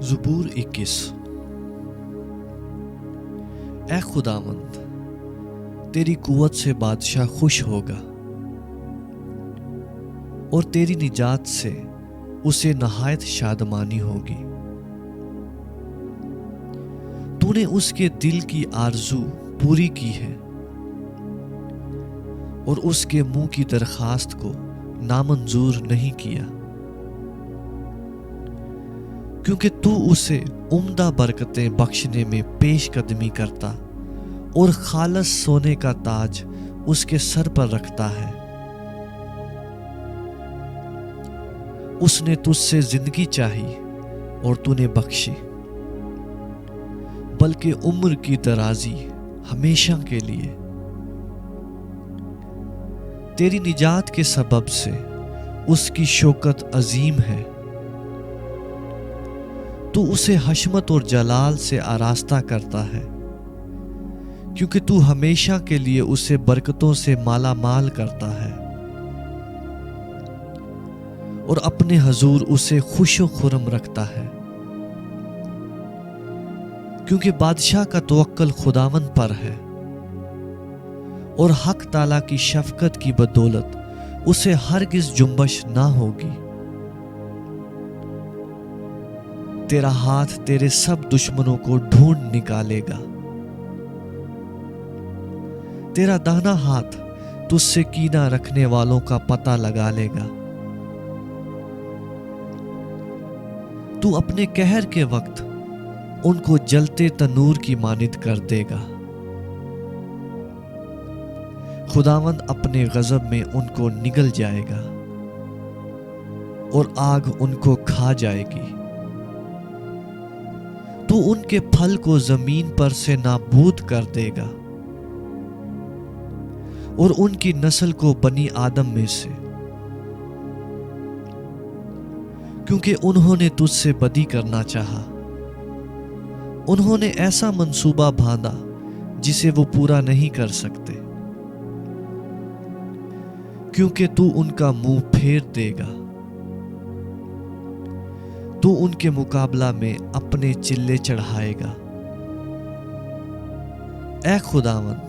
ज़बूर 21। ए खुदावंद, तेरी कुव्वत से बादशाह खुश होगा और तेरी निजात से उसे नहायत शादमानी होगी। तूने उसके दिल की आरजू पूरी की है और उसके मुंह की दरखास्त को नामंजूर नहीं किया, क्योंकि तू उसे उम्दा बरकतें बख्शने में पेशकदमी करता और खालस सोने का ताज उसके सर पर रखता है। उसने तुझसे जिंदगी चाही और तूने बख्शी, बल्कि उम्र की दराजी हमेशा के लिए। तेरी निजात के सबब से उसकी शौकत अजीम है। तू उसे हशमत और जलाल से आरास्ता करता है, क्योंकि तू हमेशा के लिए उसे बरकतों से माला माल करता है और अपने हजूर उसे खुशो खुरम रखता है। क्योंकि बादशाह का तवक्कल खुदावन पर है और हक ताला की शफकत की बदौलत उसे हरगिज जुम्बश ना होगी। तेरा हाथ तेरे सब दुश्मनों को ढूंढ निकालेगा। तेरा दाहिना हाथ तुझसे कीना रखने वालों का पता लगा लेगा। तू अपने कहर के वक्त उनको जलते तनूर की मानिद कर देगा। खुदावंद अपने गजब में उनको निगल जाएगा और आग उनको खा जाएगी। तू उनके फल को जमीन पर से नाबूद कर देगा और उनकी नस्ल को बनी आदम में से, क्योंकि उन्होंने तुझसे बदी करना चाहा। उन्होंने ऐसा मंसूबा बांधा जिसे वो पूरा नहीं कर सकते, क्योंकि तू उनका मुंह फेर देगा। तू उनके मुकाबला में अपने चिल्ले चढ़ाएगा। ऐ खुदावंद,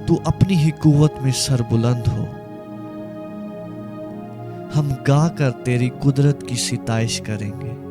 तू अपनी ही कुव्वत में सरबुलंद हो। हम गा कर तेरी कुदरत की सिताइश करेंगे।